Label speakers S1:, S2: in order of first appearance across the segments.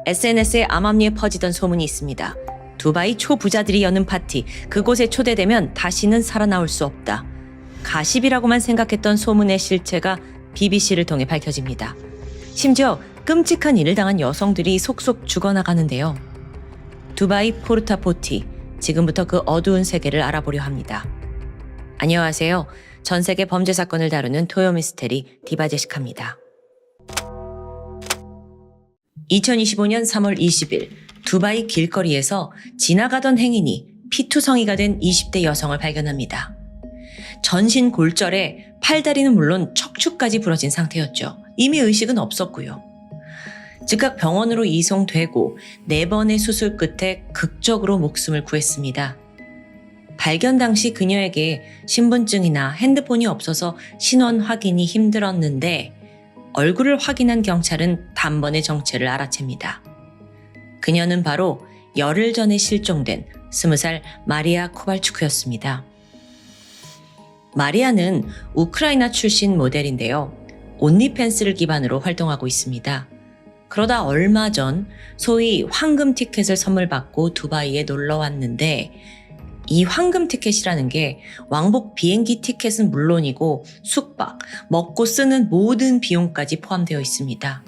S1: SNS에 암암리에 퍼지던 소문이 있습니다. 두바이 초부자들이 여는 파티, 그곳에 초대되면 다시는 살아나올 수 없다. 가십이라고만 생각했던 소문의 실체가 BBC를 통해 밝혀집니다. 심지어 끔찍한 일을 당한 여성들이 속속 죽어나가는데요. 두바이 포르타포티, 지금부터 그 어두운 세계를 알아보려 합니다. 안녕하세요. 전 세계 범죄 사건을 다루는 토요미스테리 디바제시카입니다. 2025년 3월 20일 두바이 길거리에서 지나가던 행인이 피투성이가 된 20대 여성을 발견합니다. 전신 골절에 팔다리는 물론 척추까지 부러진 상태였죠. 이미 의식은 없었고요. 즉각 병원으로 이송되고 4번의 수술 끝에 극적으로 목숨을 구했습니다. 발견 당시 그녀에게 신분증이나 핸드폰이 없어서 신원 확인이 힘들었는데 얼굴을 확인한 경찰은 단번에 정체를 알아챕니다. 그녀는 바로 열흘 전에 실종된 20살 마리아 코발추크였습니다. 마리아는 우크라이나 출신 모델인데요. 온리팬스를 기반으로 활동하고 있습니다. 그러다 얼마 전 소위 황금 티켓을 선물 받고 두바이에 놀러 왔는데 이 황금 티켓이라는 게 왕복 비행기 티켓은 물론이고 숙박, 먹고 쓰는 모든 비용까지 포함되어 있습니다.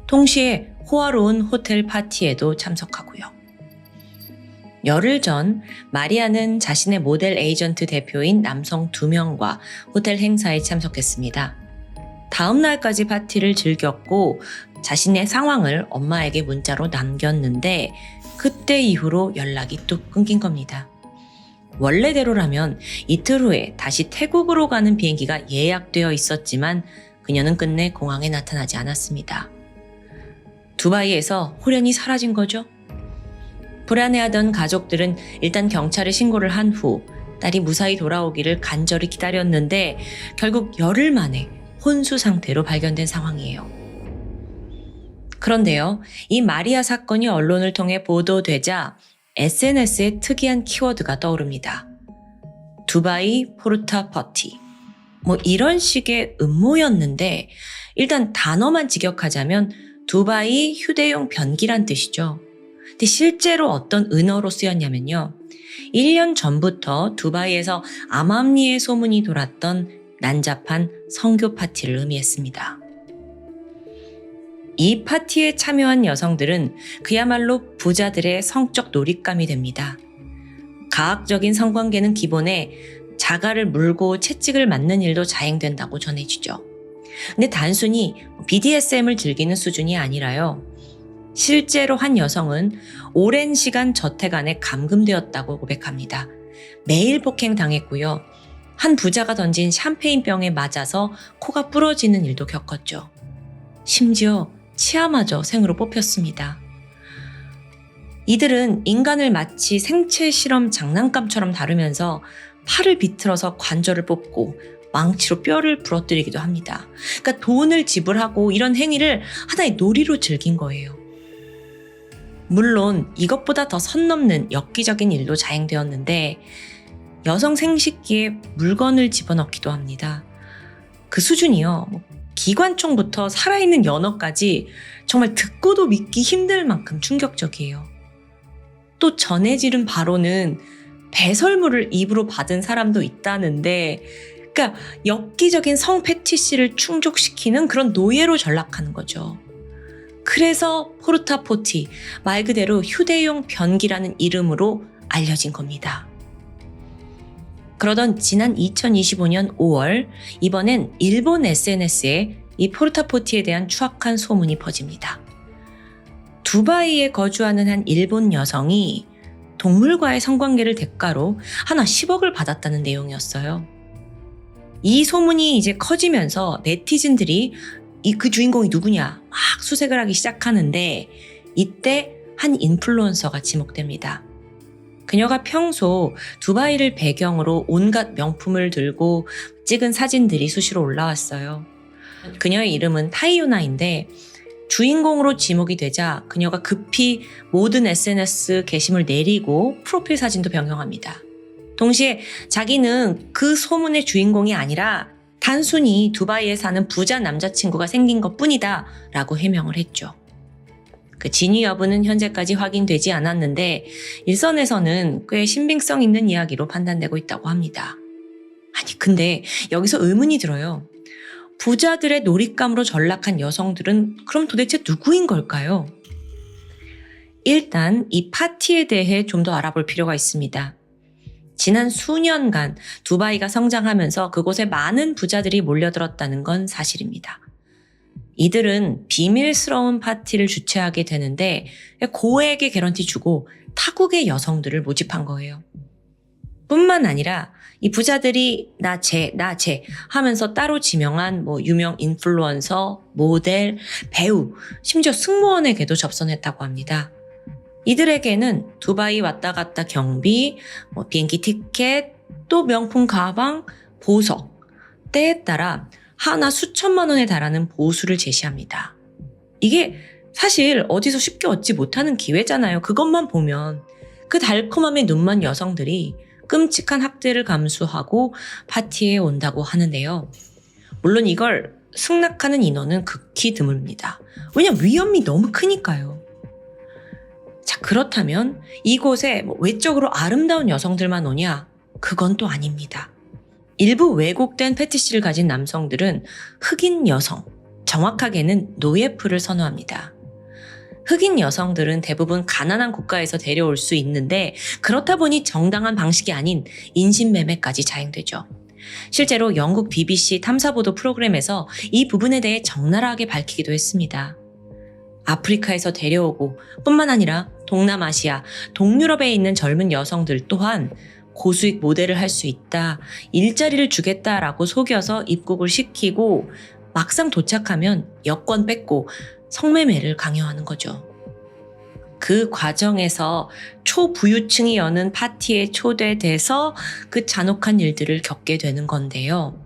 S1: 동시에 호화로운 호텔 파티에도 참석하고요. 열흘 전 마리아는 자신의 모델 에이전트 대표인 남성 2명과 호텔 행사에 참석했습니다. 다음 날까지 파티를 즐겼고 자신의 상황을 엄마에게 문자로 남겼는데 그때 이후로 연락이 뚝 끊긴 겁니다. 원래대로라면 이틀 후에 다시 태국으로 가는 비행기가 예약되어 있었지만 그녀는 끝내 공항에 나타나지 않았습니다. 두바이에서 호련히 사라진 거죠. 불안해하던 가족들은 일단 경찰에 신고를 한 후 딸이 무사히 돌아오기를 간절히 기다렸는데 결국 열흘 만에 혼수 상태로 발견된 상황이에요. 그런데요, 이 마리아 사건이 언론을 통해 보도되자 SNS에 특이한 키워드가 떠오릅니다. 두바이 포르타포티. 이런 식의 음모였는데 일단 단어만 직역하자면 두바이 휴대용 변기란 뜻이죠. 근데 실제로 어떤 은어로 쓰였냐면요. 1년 전부터 두바이에서 암암리에 소문이 돌았던 난잡한 성교 파티를 의미했습니다. 이 파티에 참여한 여성들은 그야말로 부자들의 성적 놀잇감이 됩니다. 가학적인 성관계는 기본에 자가를 물고 채찍을 맞는 일도 자행된다고 전해지죠. 근데 단순히 BDSM을 즐기는 수준이 아니라요. 실제로 한 여성은 오랜 시간 저택 안에 감금되었다고 고백합니다. 매일 폭행당했고요. 한 부자가 던진 샴페인병에 맞아서 코가 부러지는 일도 겪었죠. 심지어 치아마저 생으로 뽑혔습니다. 이들은 인간을 마치 생체 실험 장난감처럼 다루면서 팔을 비틀어서 관절을 뽑고 망치로 뼈를 부러뜨리기도 합니다. 그러니까 돈을 지불하고 이런 행위를 하나의 놀이로 즐긴 거예요. 물론 이것보다 더 선 넘는 엽기적인 일도 자행되었는데 여성 생식기에 물건을 집어넣기도 합니다. 그 수준이요. 기관총부터 살아있는 연어까지 정말 듣고도 믿기 힘들 만큼 충격적이에요. 또 전해지는 바로는 배설물을 입으로 받은 사람도 있다는데 그러니까 엽기적인 성 패티시를 충족시키는 그런 노예로 전락하는 거죠. 그래서 포르타포티, 말 그대로 휴대용 변기라는 이름으로 알려진 겁니다. 그러던 지난 2025년 5월, 이번엔 일본 SNS에 이 포르타포티에 대한 추악한 소문이 퍼집니다. 두바이에 거주하는 한 일본 여성이 동물과의 성관계를 대가로 하나 10억을 받았다는 내용이었어요. 이 소문이 이제 커지면서 네티즌들이 그 주인공이 누구냐 막 수색을 하기 시작하는데 이때 한 인플루언서가 지목됩니다. 그녀가 평소 두바이를 배경으로 온갖 명품을 들고 찍은 사진들이 수시로 올라왔어요. 그녀의 이름은 타이유나인데 주인공으로 지목이 되자 그녀가 급히 모든 SNS 게시물 내리고 프로필 사진도 변경합니다. 동시에 자기는 그 소문의 주인공이 아니라 단순히 두바이에 사는 부자 남자친구가 생긴 것뿐이다 라고 해명을 했죠. 그 진위 여부는 현재까지 확인되지 않았는데 일선에서는 꽤 신빙성 있는 이야기로 판단되고 있다고 합니다. 아니 근데 여기서 의문이 들어요. 부자들의 놀잇감으로 전락한 여성들은 그럼 도대체 누구인 걸까요? 일단 이 파티에 대해 좀 더 알아볼 필요가 있습니다. 지난 수년간 두바이가 성장하면서 그곳에 많은 부자들이 몰려들었다는 건 사실입니다. 이들은 비밀스러운 파티를 주최하게 되는데 고액의 개런티 주고 타국의 여성들을 모집한 거예요. 뿐만 아니라 이 부자들이 나 쟤 하면서 따로 지명한 유명 인플루언서, 모델, 배우, 심지어 승무원에게도 접선했다고 합니다. 이들에게는 두바이 왔다 갔다 경비, 비행기 티켓, 또 명품 가방, 보석, 때에 따라 하나 수천만 원에 달하는 보수를 제시합니다. 이게 사실 어디서 쉽게 얻지 못하는 기회잖아요. 그것만 보면 그 달콤함에 눈먼 여성들이 끔찍한 학대를 감수하고 파티에 온다고 하는데요. 물론 이걸 승낙하는 인원은 극히 드뭅니다. 왜냐면 위험이 너무 크니까요. 자, 그렇다면 이곳에 외적으로 아름다운 여성들만 오냐? 그건 또 아닙니다. 일부 왜곡된 패티시를 가진 남성들은 흑인 여성, 정확하게는 노예풀을 선호합니다. 흑인 여성들은 대부분 가난한 국가에서 데려올 수 있는데 그렇다 보니 정당한 방식이 아닌 인신매매까지 자행되죠. 실제로 영국 BBC 탐사보도 프로그램에서 이 부분에 대해 적나라하게 밝히기도 했습니다. 아프리카에서 데려오고 뿐만 아니라 동남아시아, 동유럽에 있는 젊은 여성들 또한 고수익 모델을 할 수 있다, 일자리를 주겠다라고 속여서 입국을 시키고 막상 도착하면 여권 뺏고 성매매를 강요하는 거죠. 그 과정에서 초부유층이 여는 파티에 초대돼서 그 잔혹한 일들을 겪게 되는 건데요.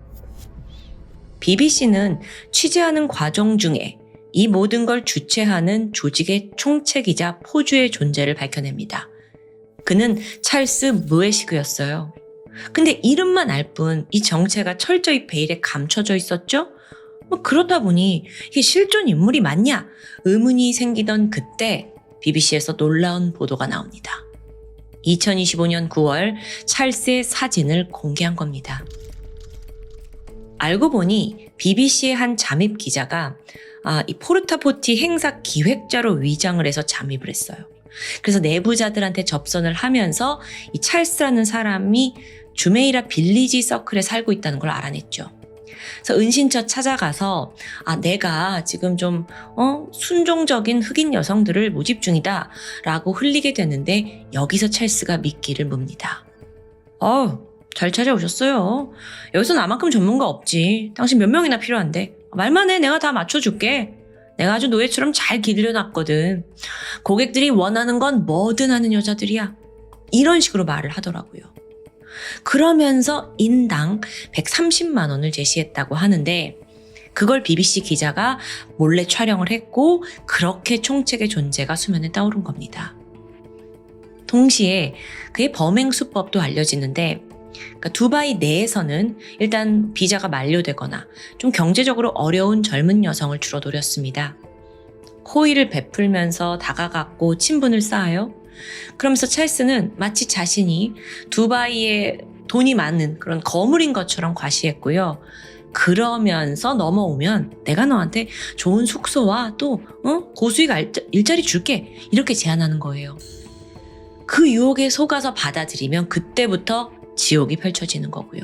S1: BBC는 취재하는 과정 중에 이 모든 걸 주최하는 조직의 총책이자 포주의 존재를 밝혀냅니다. 그는 찰스 무에시그였어요. 근데 이름만 알 뿐 이 정체가 철저히 베일에 감춰져 있었죠? 그렇다 보니 이게 실존 인물이 맞냐? 의문이 생기던 그때 BBC에서 놀라운 보도가 나옵니다. 2025년 9월 찰스의 사진을 공개한 겁니다. 알고 보니 BBC의 한 잠입 기자가 이 포르타포티 행사 기획자로 위장을 해서 잠입을 했어요. 그래서 내부자들한테 접선을 하면서 이 찰스라는 사람이 주메이라 빌리지 서클에 살고 있다는 걸 알아냈죠. 그래서 은신처 찾아가서 내가 지금 좀 순종적인 흑인 여성들을 모집 중이다 라고 흘리게 되는데 여기서 찰스가 미끼를 뭅니다. 잘 찾아오셨어요. 여기서 나만큼 전문가 없지. 당신 몇 명이나 필요한데. 말만 해. 내가 다 맞춰줄게. 내가 아주 노예처럼 잘 길러놨거든. 고객들이 원하는 건 뭐든 하는 여자들이야. 이런 식으로 말을 하더라고요. 그러면서 인당 130만 원을 제시했다고 하는데 그걸 BBC 기자가 몰래 촬영을 했고 그렇게 총책의 존재가 수면에 떠오른 겁니다. 동시에 그의 범행 수법도 알려지는데 두바이 내에서는 일단 비자가 만료되거나 좀 경제적으로 어려운 젊은 여성을 주로 노렸습니다. 호의를 베풀면서 다가갔고 친분을 쌓아요. 그러면서 찰스는 마치 자신이 두바이에 돈이 많은 그런 거물인 것처럼 과시했고요. 그러면서 넘어오면 내가 너한테 좋은 숙소와 또 고수익 일자리 줄게 이렇게 제안하는 거예요. 그 유혹에 속아서 받아들이면 그때부터 지옥이 펼쳐지는 거고요.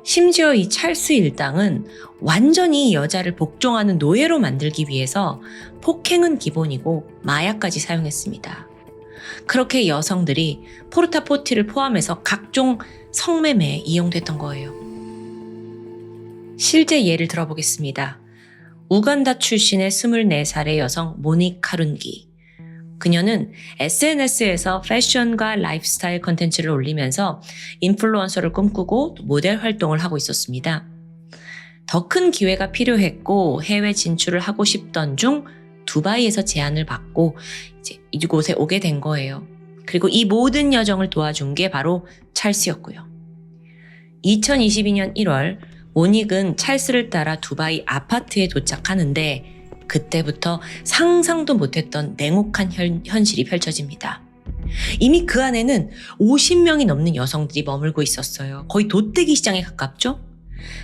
S1: 심지어 이 찰스 일당은 완전히 여자를 복종하는 노예로 만들기 위해서 폭행은 기본이고 마약까지 사용했습니다. 그렇게 여성들이 포르타포티를 포함해서 각종 성매매에 이용됐던 거예요. 실제 예를 들어보겠습니다. 우간다 출신의 24살의 여성 모닉 카룬기. 그녀는 SNS에서 패션과 라이프스타일 컨텐츠를 올리면서 인플루언서를 꿈꾸고 모델 활동을 하고 있었습니다. 더 큰 기회가 필요했고 해외 진출을 하고 싶던 중 두바이에서 제안을 받고 이곳에 오게 된 거예요. 그리고 이 모든 여정을 도와준 게 바로 찰스였고요. 2022년 1월 모닉은 찰스를 따라 두바이 아파트에 도착하는데 그때부터 상상도 못했던 냉혹한 현실이 펼쳐집니다. 이미 그 안에는 50명이 넘는 여성들이 머물고 있었어요. 거의 도떼기 시장에 가깝죠?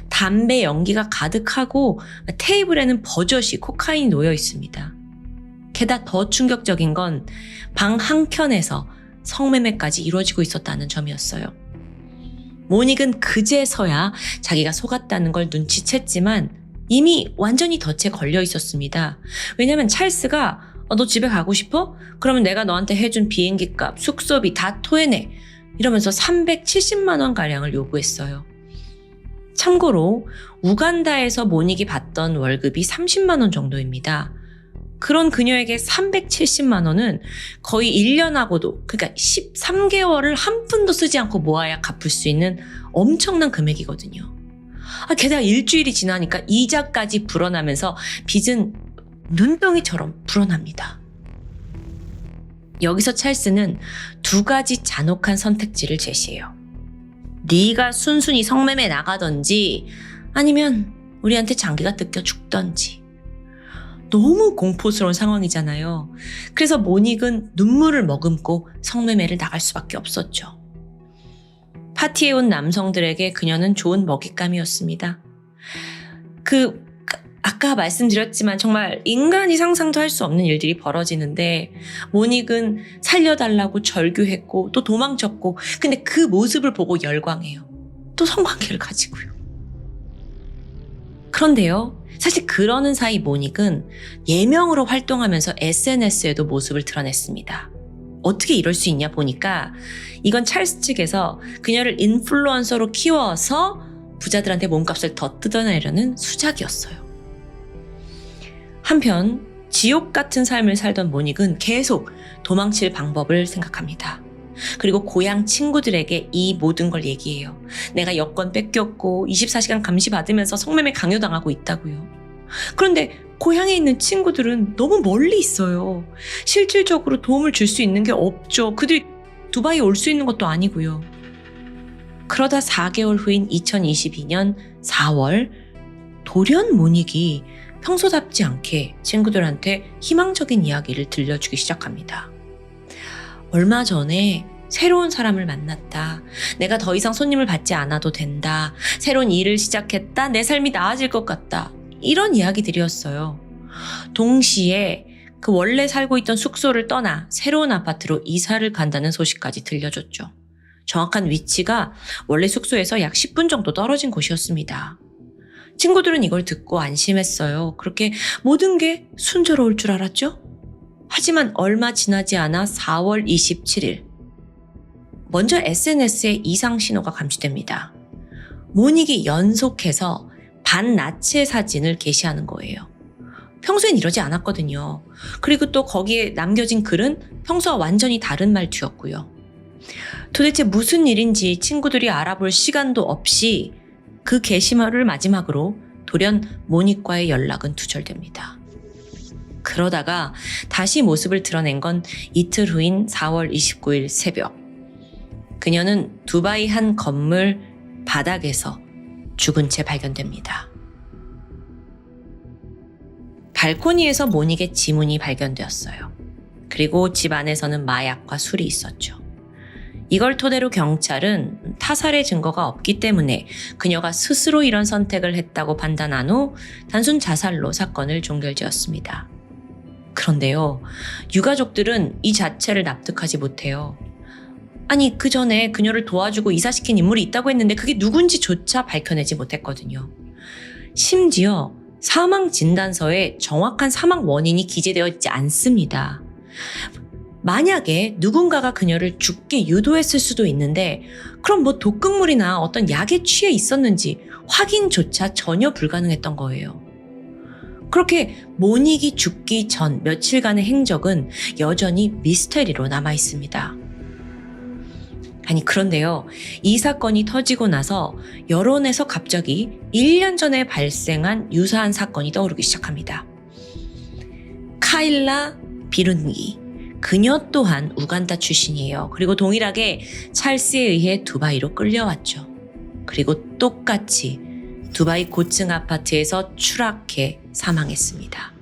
S1: 담배 연기가 가득하고 테이블에는 버젓이 코카인이 놓여 있습니다. 게다가 더 충격적인 건 방 한켠에서 성매매까지 이루어지고 있었다는 점이었어요. 모닉은 그제서야 자기가 속았다는 걸 눈치챘지만 이미 완전히 덫에 걸려 있었습니다. 왜냐면 찰스가 너 집에 가고 싶어? 그러면 내가 너한테 해준 비행기 값, 숙소비 다 토해내. 이러면서 370만 원 가량을 요구했어요. 참고로 우간다에서 모닉이 받던 월급이 30만 원 정도입니다. 그런 그녀에게 370만 원은 거의 1년하고도, 그러니까 13개월을 한 푼도 쓰지 않고 모아야 갚을 수 있는 엄청난 금액이거든요. 게다가 일주일이 지나니까 이자까지 불어나면서 빚은 눈덩이처럼 불어납니다. 여기서 찰스는 두 가지 잔혹한 선택지를 제시해요. 네가 순순히 성매매 나가던지 아니면 우리한테 장기가 뜯겨 죽던지. 너무 공포스러운 상황이잖아요. 그래서 모닉은 눈물을 머금고 성매매를 나갈 수밖에 없었죠. 파티에 온 남성들에게 그녀는 좋은 먹잇감이었습니다. 아까 말씀드렸지만 정말 인간이 상상도 할 수 없는 일들이 벌어지는데 모닉은 살려달라고 절규했고 또 도망쳤고 근데 그 모습을 보고 열광해요. 또 성관계를 가지고요. 그런데요. 사실 그러는 사이 모닉은 예명으로 활동하면서 SNS에도 모습을 드러냈습니다. 어떻게 이럴 수 있냐 보니까 이건 찰스 측에서 그녀를 인플루언서로 키워서 부자들한테 몸값을 더 뜯어내려는 수작이었어요. 한편 지옥 같은 삶을 살던 모닉은 계속 도망칠 방법을 생각합니다. 그리고 고향 친구들에게 이 모든 걸 얘기해요. 내가 여권 뺏겼고 24시간 감시받으면서 성매매 강요당하고 있다고요. 그런데 고향에 있는 친구들은 너무 멀리 있어요. 실질적으로 도움을 줄 수 있는 게 없죠. 그들이 두바이에 올 수 있는 것도 아니고요. 그러다 4개월 후인 2022년 4월 돌연 모닉이 평소답지 않게 친구들한테 희망적인 이야기를 들려주기 시작합니다. 얼마 전에 새로운 사람을 만났다. 내가 더 이상 손님을 받지 않아도 된다. 새로운 일을 시작했다. 내 삶이 나아질 것 같다. 이런 이야기들이었어요. 동시에 그 원래 살고 있던 숙소를 떠나 새로운 아파트로 이사를 간다는 소식까지 들려줬죠. 정확한 위치가 원래 숙소에서 약 10분 정도 떨어진 곳이었습니다. 친구들은 이걸 듣고 안심했어요. 그렇게 모든 게 순조로울 줄 알았죠? 하지만 얼마 지나지 않아 4월 27일 먼저 SNS에 이상 신호가 감지됩니다. 모닉이 연속해서 반나체 사진을 게시하는 거예요. 평소엔 이러지 않았거든요. 그리고 또 거기에 남겨진 글은 평소와 완전히 다른 말투였고요. 도대체 무슨 일인지 친구들이 알아볼 시간도 없이 그 게시물을 마지막으로 돌연 모닉과의 연락은 두절됩니다. 그러다가 다시 모습을 드러낸 건 이틀 후인 4월 29일 새벽. 그녀는 두바이 한 건물 바닥에서 죽은 채 발견됩니다. 발코니에서 모닉의 지문이 발견되었어요. 그리고 집 안에서는 마약과 술이 있었죠. 이걸 토대로 경찰은 타살의 증거가 없기 때문에 그녀가 스스로 이런 선택을 했다고 판단한 후 단순 자살로 사건을 종결지었습니다. 그런데요, 유가족들은 이 자체를 납득하지 못해요. 아니, 그 전에 그녀를 도와주고 이사시킨 인물이 있다고 했는데 그게 누군지조차 밝혀내지 못했거든요. 심지어 사망 진단서에 정확한 사망 원인이 기재되어 있지 않습니다. 만약에 누군가가 그녀를 죽게 유도했을 수도 있는데 그럼 뭐 독극물이나 어떤 약에 취해 있었는지 확인조차 전혀 불가능했던 거예요. 그렇게 모닉이 죽기 전 며칠간의 행적은 여전히 미스테리로 남아 있습니다. 아니 그런데요, 이 사건이 터지고 나서 여론에서 갑자기 1년 전에 발생한 유사한 사건이 떠오르기 시작합니다. 카일라 비룬기, 그녀 또한 우간다 출신이에요. 그리고 동일하게 찰스에 의해 두바이로 끌려왔죠. 그리고 똑같이 두바이 고층 아파트에서 추락해 사망했습니다.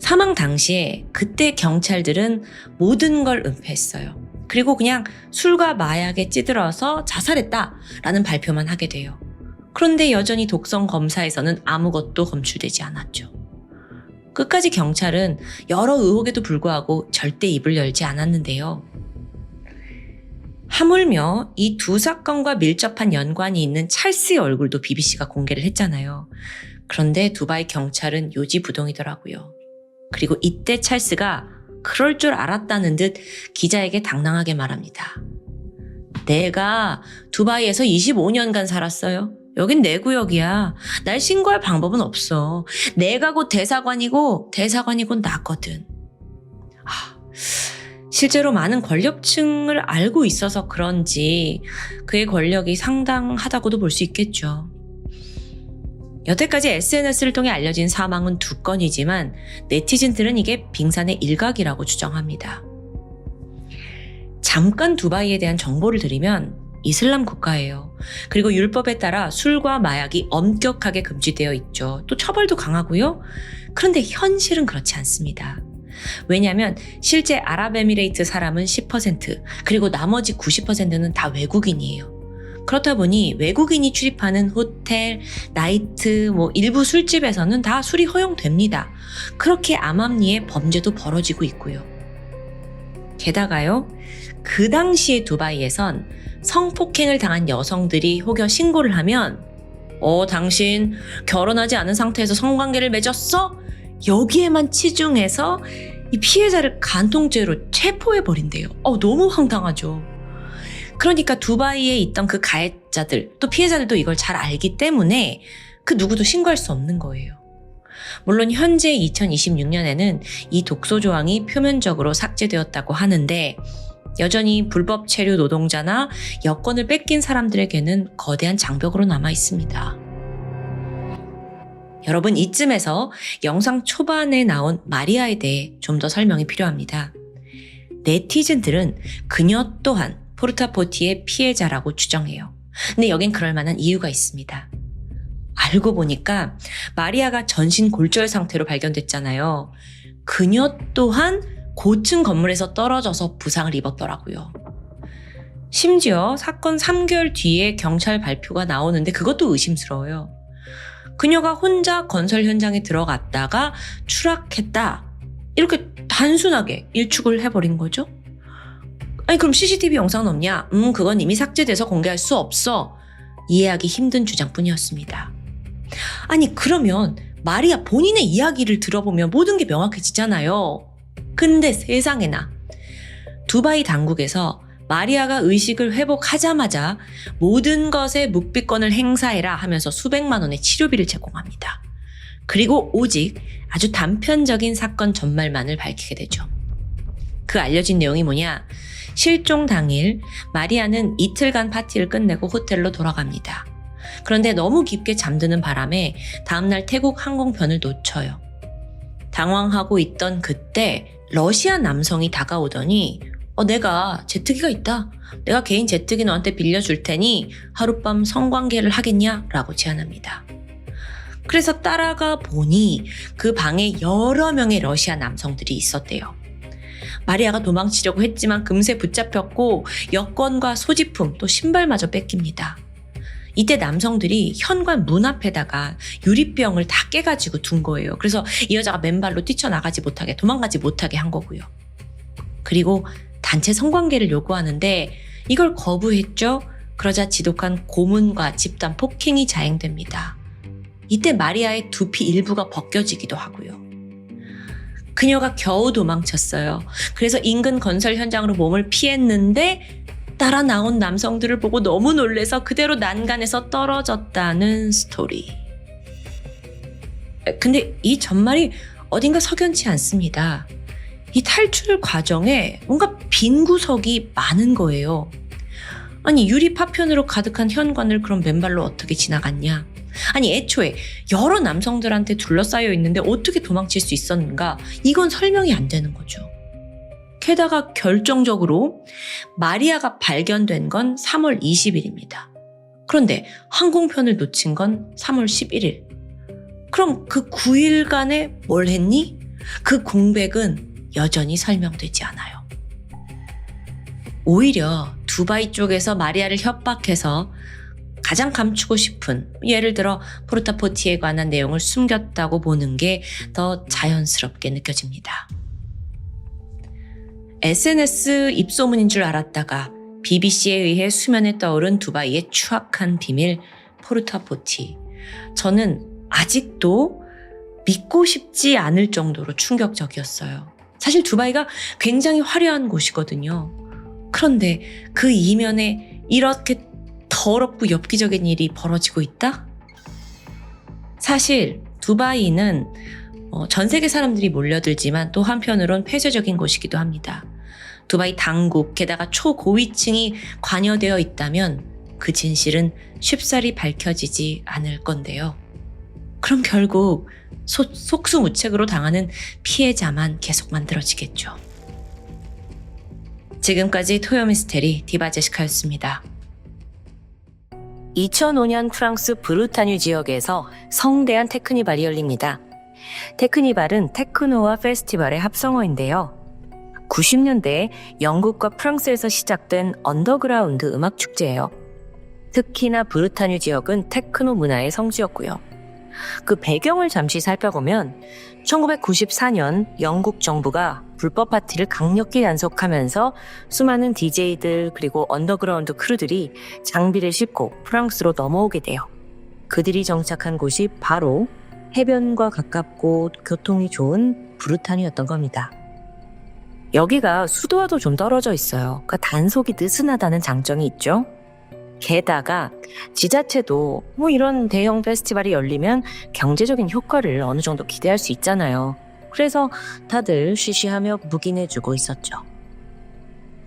S1: 사망 당시에 그때 경찰들은 모든 걸 은폐했어요. 그리고 그냥 술과 마약에 찌들어서 자살했다라는 발표만 하게 돼요. 그런데 여전히 독성 검사에서는 아무것도 검출되지 않았죠. 끝까지 경찰은 여러 의혹에도 불구하고 절대 입을 열지 않았는데요. 하물며 이 두 사건과 밀접한 연관이 있는 찰스의 얼굴도 BBC가 공개를 했잖아요. 그런데 두바이 경찰은 요지부동이더라고요. 그리고 이때 찰스가 그럴 줄 알았다는 듯 기자에게 당당하게 말합니다. 내가 두바이에서 25년간 살았어요. 여긴 내 구역이야. 날 신고할 방법은 없어. 내가 곧 대사관이고 대사관이 곧 나거든. 실제로 많은 권력층을 알고 있어서 그런지 그의 권력이 상당하다고도 볼 수 있겠죠. 여태까지 SNS를 통해 알려진 사망은 2건이지만 네티즌들은 이게 빙산의 일각이라고 주장합니다. 잠깐 두바이에 대한 정보를 드리면 이슬람 국가예요. 그리고 율법에 따라 술과 마약이 엄격하게 금지되어 있죠. 또 처벌도 강하고요. 그런데 현실은 그렇지 않습니다. 왜냐하면 실제 아랍에미레이트 사람은 10%, 그리고 나머지 90%는 다 외국인이에요. 그렇다 보니 외국인이 출입하는 호텔, 나이트, 일부 술집에서는 다 술이 허용됩니다. 그렇게 암암리에 범죄도 벌어지고 있고요. 게다가요, 그 당시에 두바이에선 성폭행을 당한 여성들이 혹여 신고를 하면 당신 결혼하지 않은 상태에서 성관계를 맺었어? 여기에만 치중해서 이 피해자를 간통죄로 체포해버린대요. 너무 황당하죠. 그러니까 두바이에 있던 그 가해자들, 또 피해자들도 이걸 잘 알기 때문에 그 누구도 신고할 수 없는 거예요. 물론 현재 2026년에는 이 독소 조항이 표면적으로 삭제되었다고 하는데 여전히 불법 체류 노동자나 여권을 뺏긴 사람들에게는 거대한 장벽으로 남아 있습니다. 여러분, 이쯤에서 영상 초반에 나온 마리아에 대해 좀 더 설명이 필요합니다. 네티즌들은 그녀 또한 포르타포티의 피해자라고 주장해요. 근데 여긴 그럴 만한 이유가 있습니다. 알고 보니까 마리아가 전신 골절 상태로 발견됐잖아요. 그녀 또한 고층 건물에서 떨어져서 부상을 입었더라고요. 심지어 사건 3개월 뒤에 경찰 발표가 나오는데 그것도 의심스러워요. 그녀가 혼자 건설 현장에 들어갔다가 추락했다. 이렇게 단순하게 일축을 해버린 거죠. 아니 그럼 CCTV 영상은 없냐? 그건 이미 삭제돼서 공개할 수 없어. 이해하기 힘든 주장뿐이었습니다. 아니 그러면 마리아 본인의 이야기를 들어보면 모든 게 명확해지잖아요. 근데 세상에나 두바이 당국에서 마리아가 의식을 회복하자마자 모든 것에 묵비권을 행사해라 하면서 수백만 원의 치료비를 제공합니다. 그리고 오직 아주 단편적인 사건 전말만을 밝히게 되죠. 그 알려진 내용이 뭐냐? 실종 당일 마리아는 이틀간 파티를 끝내고 호텔로 돌아갑니다. 그런데 너무 깊게 잠드는 바람에 다음날 태국 항공편을 놓쳐요. 당황하고 있던 그때 러시아 남성이 다가오더니 내가 제트기가 있다. 내가 개인 제트기 너한테 빌려줄 테니 하룻밤 성관계를 하겠냐? 라고 제안합니다. 그래서 따라가 보니 그 방에 여러 명의 러시아 남성들이 있었대요. 마리아가 도망치려고 했지만 금세 붙잡혔고 여권과 소지품 또 신발마저 뺏깁니다. 이때 남성들이 현관 문 앞에다가 유리병을 다 깨가지고 둔 거예요. 그래서 이 여자가 맨발로 뛰쳐나가지 못하게 도망가지 못하게 한 거고요. 그리고 단체 성관계를 요구하는데 이걸 거부했죠. 그러자 지독한 고문과 집단 폭행이 자행됩니다. 이때 마리아의 두피 일부가 벗겨지기도 하고요. 그녀가 겨우 도망쳤어요. 그래서 인근 건설 현장으로 몸을 피했는데 따라 나온 남성들을 보고 너무 놀래서 그대로 난간에서 떨어졌다는 스토리. 근데 이 전말이 어딘가 석연치 않습니다. 이 탈출 과정에 뭔가 빈 구석이 많은 거예요. 아니 유리 파편으로 가득한 현관을 그럼 맨발로 어떻게 지나갔냐? 아니 애초에 여러 남성들한테 둘러싸여 있는데 어떻게 도망칠 수 있었는가? 이건 설명이 안 되는 거죠. 게다가 결정적으로 마리아가 발견된 건 3월 20일입니다. 그런데 항공편을 놓친 건 3월 11일. 그럼 그 9일간에 뭘 했니? 그 공백은 여전히 설명되지 않아요. 오히려 두바이 쪽에서 마리아를 협박해서 가장 감추고 싶은, 예를 들어 포르타포티에 관한 내용을 숨겼다고 보는 게 더 자연스럽게 느껴집니다. SNS 입소문인 줄 알았다가 BBC에 의해 수면에 떠오른 두바이의 추악한 비밀 포르타포티. 저는 아직도 믿고 싶지 않을 정도로 충격적이었어요. 사실 두바이가 굉장히 화려한 곳이거든요. 그런데 그 이면에 이렇게 더럽고 엽기적인 일이 벌어지고 있다? 사실 두바이는 전 세계 사람들이 몰려들지만 또 한편으론 폐쇄적인 곳이기도 합니다. 두바이 당국, 게다가 초고위층이 관여되어 있다면 그 진실은 쉽사리 밝혀지지 않을 건데요. 그럼 결국 속수무책으로 당하는 피해자만 계속 만들어지겠죠. 지금까지 토요미스테리 디바제시카였습니다. 2005년 프랑스 브루타뉴 지역에서 성대한 테크니발이 열립니다. 테크니발은 테크노와 페스티벌의 합성어인데요. 90년대에 영국과 프랑스에서 시작된 언더그라운드 음악 축제예요. 특히나 브루타뉴 지역은 테크노 문화의 성지였고요. 그 배경을 잠시 살펴보면 1994년 영국 정부가 불법 파티를 강력히 단속하면서 수많은 DJ들 그리고 언더그라운드 크루들이 장비를 싣고 프랑스로 넘어오게 돼요. 그들이 정착한 곳이 바로 해변과 가깝고 교통이 좋은 브루타뉴였던 겁니다. 여기가 수도와도 좀 떨어져 있어요. 그러니까 단속이 느슨하다는 장점이 있죠. 게다가 지자체도 이런 대형 페스티벌이 열리면 경제적인 효과를 어느 정도 기대할 수 있잖아요. 그래서 다들 쉬쉬하며 묵인해주고 있었죠.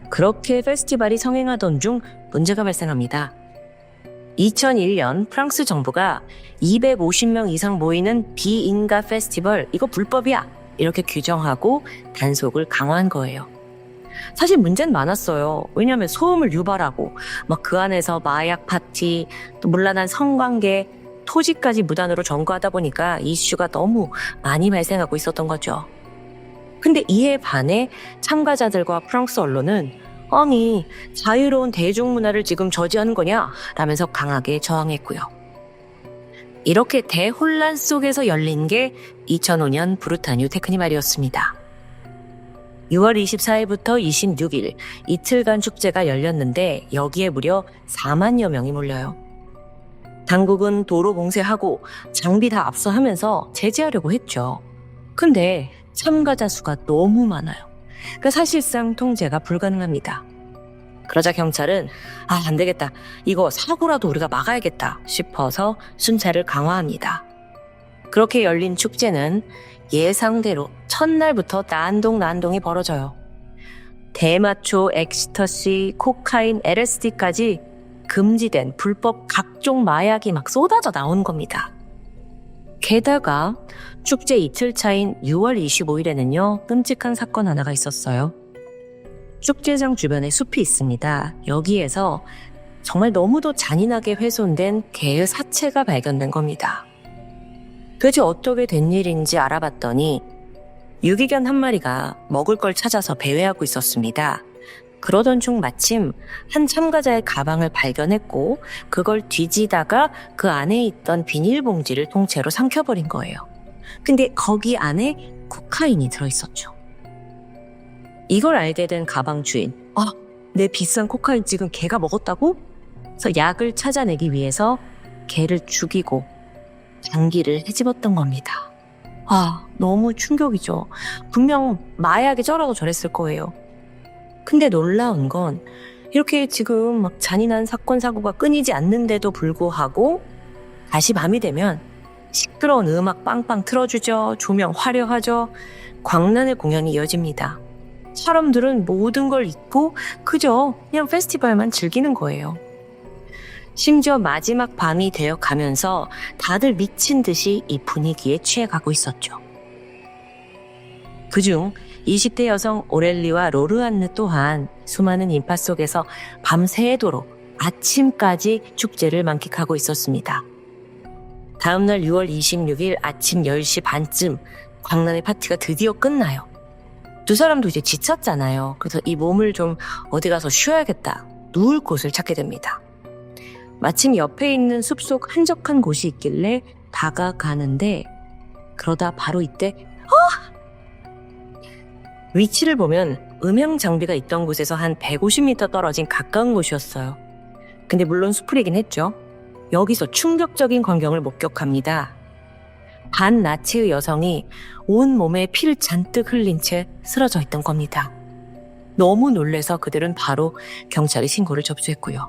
S1: 그렇게 페스티벌이 성행하던 중 문제가 발생합니다. 2001년 프랑스 정부가 250명 이상 모이는 비인가 페스티벌, 이거 불법이야! 이렇게 규정하고 단속을 강화한 거예요. 사실 문제는 많았어요. 왜냐하면 소음을 유발하고 막 그 안에서 마약 파티, 또 문란한 성관계, 토지까지 무단으로 점거하다 보니까 이슈가 너무 많이 발생하고 있었던 거죠. 근데 이에 반해 참가자들과 프랑스 언론은 아니 자유로운 대중문화를 지금 저지하는 거냐? 라면서 강하게 저항했고요. 이렇게 대혼란 속에서 열린 게 2005년 브루타뉴 테크니발이었습니다. 6월 24일부터 26일 이틀간 축제가 열렸는데 여기에 무려 4만여 명이 몰려요. 당국은 도로 봉쇄하고 장비 다 압수하면서 제재하려고 했죠. 근데 참가자 수가 너무 많아요. 그러니까 사실상 통제가 불가능합니다. 그러자 경찰은 안 되겠다. 이거 사고라도 우리가 막아야겠다 싶어서 순찰을 강화합니다. 그렇게 열린 축제는 예상대로 첫날부터 난동이 벌어져요. 대마초, 엑스터시, 코카인, LSD까지 금지된 불법 각종 마약이 막 쏟아져 나오는 겁니다. 게다가 축제 이틀 차인 6월 25일에는요, 끔찍한 사건 하나가 있었어요. 축제장 주변에 숲이 있습니다. 여기에서 정말 너무도 잔인하게 훼손된 개의 사체가 발견된 겁니다. 도대체 어떻게 된 일인지 알아봤더니 유기견 한 마리가 먹을 걸 찾아서 배회하고 있었습니다. 그러던 중 마침 한 참가자의 가방을 발견했고 그걸 뒤지다가 그 안에 있던 비닐봉지를 통째로 삼켜버린 거예요. 근데 거기 안에 코카인이 들어있었죠. 이걸 알게 된 가방 주인, 내 비싼 코카인 지금 개가 먹었다고? 그래서 약을 찾아내기 위해서 개를 죽이고 장기를 헤집었던 겁니다. 너무 충격이죠. 분명 마약에 쩔어도 저랬을 거예요. 근데 놀라운 건 이렇게 지금 막 잔인한 사건 사고가 끊이지 않는데도 불구하고 다시 밤이 되면 시끄러운 음악 빵빵 틀어주죠. 조명 화려하죠. 광란의 공연이 이어집니다. 사람들은 모든 걸 잊고 그저 그냥 페스티벌만 즐기는 거예요. 심지어 마지막 밤이 되어가면서 다들 미친 듯이 이 분위기에 취해가고 있었죠. 그중 20대 여성 오렐리와 로르안느 또한 수많은 인파 속에서 밤새도록 아침까지 축제를 만끽하고 있었습니다. 다음날 6월 26일 아침 10시 반쯤 광란의 파티가 드디어 끝나요. 두 사람도 이제 지쳤잖아요. 그래서 이 몸을 좀 어디 가서 쉬어야겠다. 누울 곳을 찾게 됩니다. 마침 옆에 있는 숲속 한적한 곳이 있길래 다가가는데 그러다 바로 이때 위치를 보면 음향 장비가 있던 곳에서 한 150m 떨어진 가까운 곳이었어요. 근데 물론 숲이긴 했죠. 여기서 충격적인 광경을 목격합니다. 반나치의 여성이 온몸에 피를 잔뜩 흘린 채 쓰러져 있던 겁니다. 너무 놀라서 그들은 바로 경찰에 신고를 접수했고요.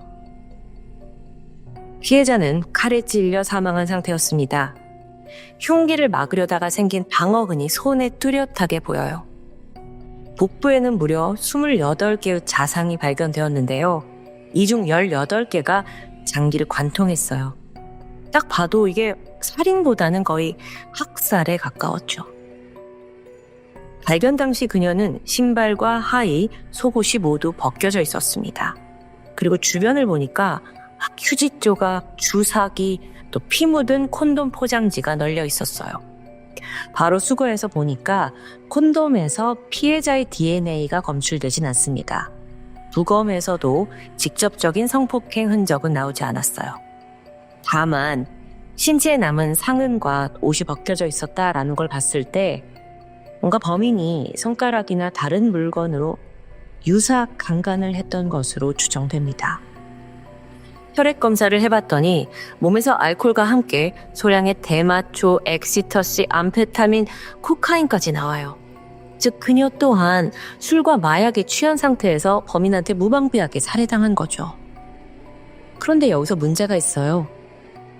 S1: 피해자는 칼에 찔려 사망한 상태였습니다. 흉기를 막으려다가 생긴 방어근이 손에 뚜렷하게 보여요. 복부에는 무려 28개의 자상이 발견되었는데요. 이 중 18개가 장기를 관통했어요. 딱 봐도 이게 살인보다는 거의 학살에 가까웠죠. 발견 당시 그녀는 신발과 하의, 속옷이 모두 벗겨져 있었습니다. 그리고 주변을 보니까 휴지 조각, 주사기, 또 피 묻은 콘돔 포장지가 널려 있었어요. 바로 수거해서 보니까 콘돔에서 피해자의 DNA가 검출되진 않습니다. 부검에서도 직접적인 성폭행 흔적은 나오지 않았어요. 다만 신체에 남은 상흔과 옷이 벗겨져 있었다라는 걸 봤을 때 뭔가 범인이 손가락이나 다른 물건으로 유사 강간을 했던 것으로 추정됩니다. 혈액 검사를 해봤더니 몸에서 알코올과 함께 소량의 대마초, 엑시터시, 암페타민, 코카인까지 나와요. 즉 그녀 또한 술과 마약에 취한 상태에서 범인한테 무방비하게 살해당한 거죠. 그런데 여기서 문제가 있어요.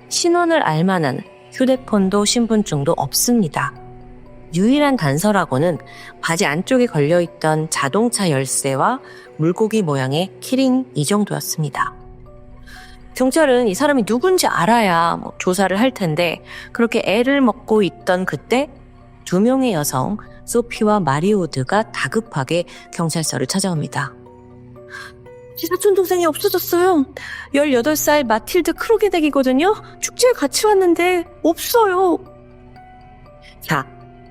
S1: 신원을 알만한 휴대폰도 신분증도 없습니다. 유일한 단서라고는 바지 안쪽에 걸려있던 자동차 열쇠와 물고기 모양의 키링 이 정도였습니다. 경찰은 이 사람이 누군지 알아야 조사를 할 텐데 그렇게 애를 먹고 있던 그때 2명의 여성 소피와 마리오드가 다급하게 경찰서를 찾아옵니다. 제 사촌 동생이 없어졌어요. 18살 마틸드 크로게덱이거든요. 축제에 같이 왔는데 없어요. 자,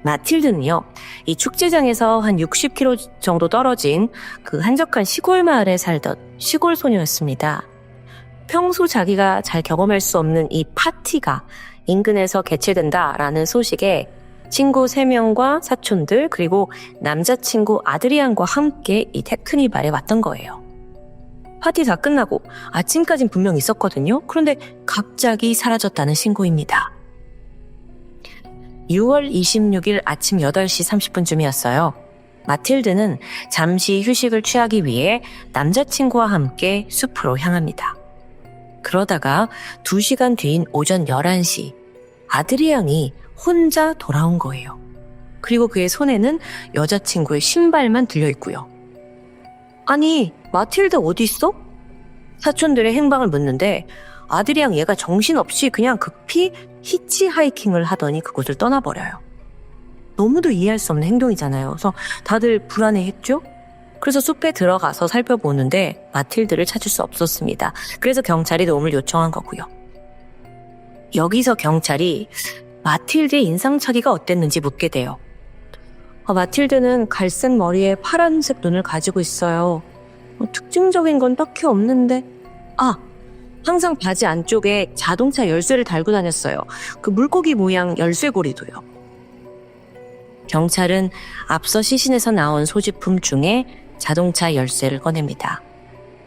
S1: 마틸드는요. 이 축제장에서 한 60km 정도 떨어진 그 한적한 시골 마을에 살던 시골 소녀였습니다. 평소 자기가 잘 경험할 수 없는 이 파티가 인근에서 개최된다라는 소식에 친구 3명과 사촌들 그리고 남자친구 아드리안과 함께 이 테크니발에 왔던 거예요. 파티 다 끝나고 아침까진 분명 있었거든요. 그런데 갑자기 사라졌다는 신고입니다. 6월 26일 아침 8시 30분쯤이었어요. 마틸드는 잠시 휴식을 취하기 위해 남자친구와 함께 숲으로 향합니다. 그러다가 2시간 뒤인 오전 11시 아드리앙이 혼자 돌아온 거예요. 그리고 그의 손에는 여자친구의 신발만 들려있고요. 아니, 마틸드 어디 있어? 사촌들의 행방을 묻는데 아드리앙 얘가 정신없이 그냥 급히 히치하이킹을 하더니 그곳을 떠나버려요. 너무도 이해할 수 없는 행동이잖아요. 그래서 다들 불안해했죠? 그래서 숲에 들어가서 살펴보는데 마틸드를 찾을 수 없었습니다. 그래서 경찰이 도움을 요청한 거고요. 여기서 경찰이 마틸드의 인상착의가 어땠는지 묻게 돼요. 마틸드는 갈색 머리에 파란색 눈을 가지고 있어요. 특징적인 건 딱히 없는데 항상 바지 안쪽에 자동차 열쇠를 달고 다녔어요. 그 물고기 모양 열쇠고리도요. 경찰은 앞서 시신에서 나온 소지품 중에 자동차 열쇠를 꺼냅니다.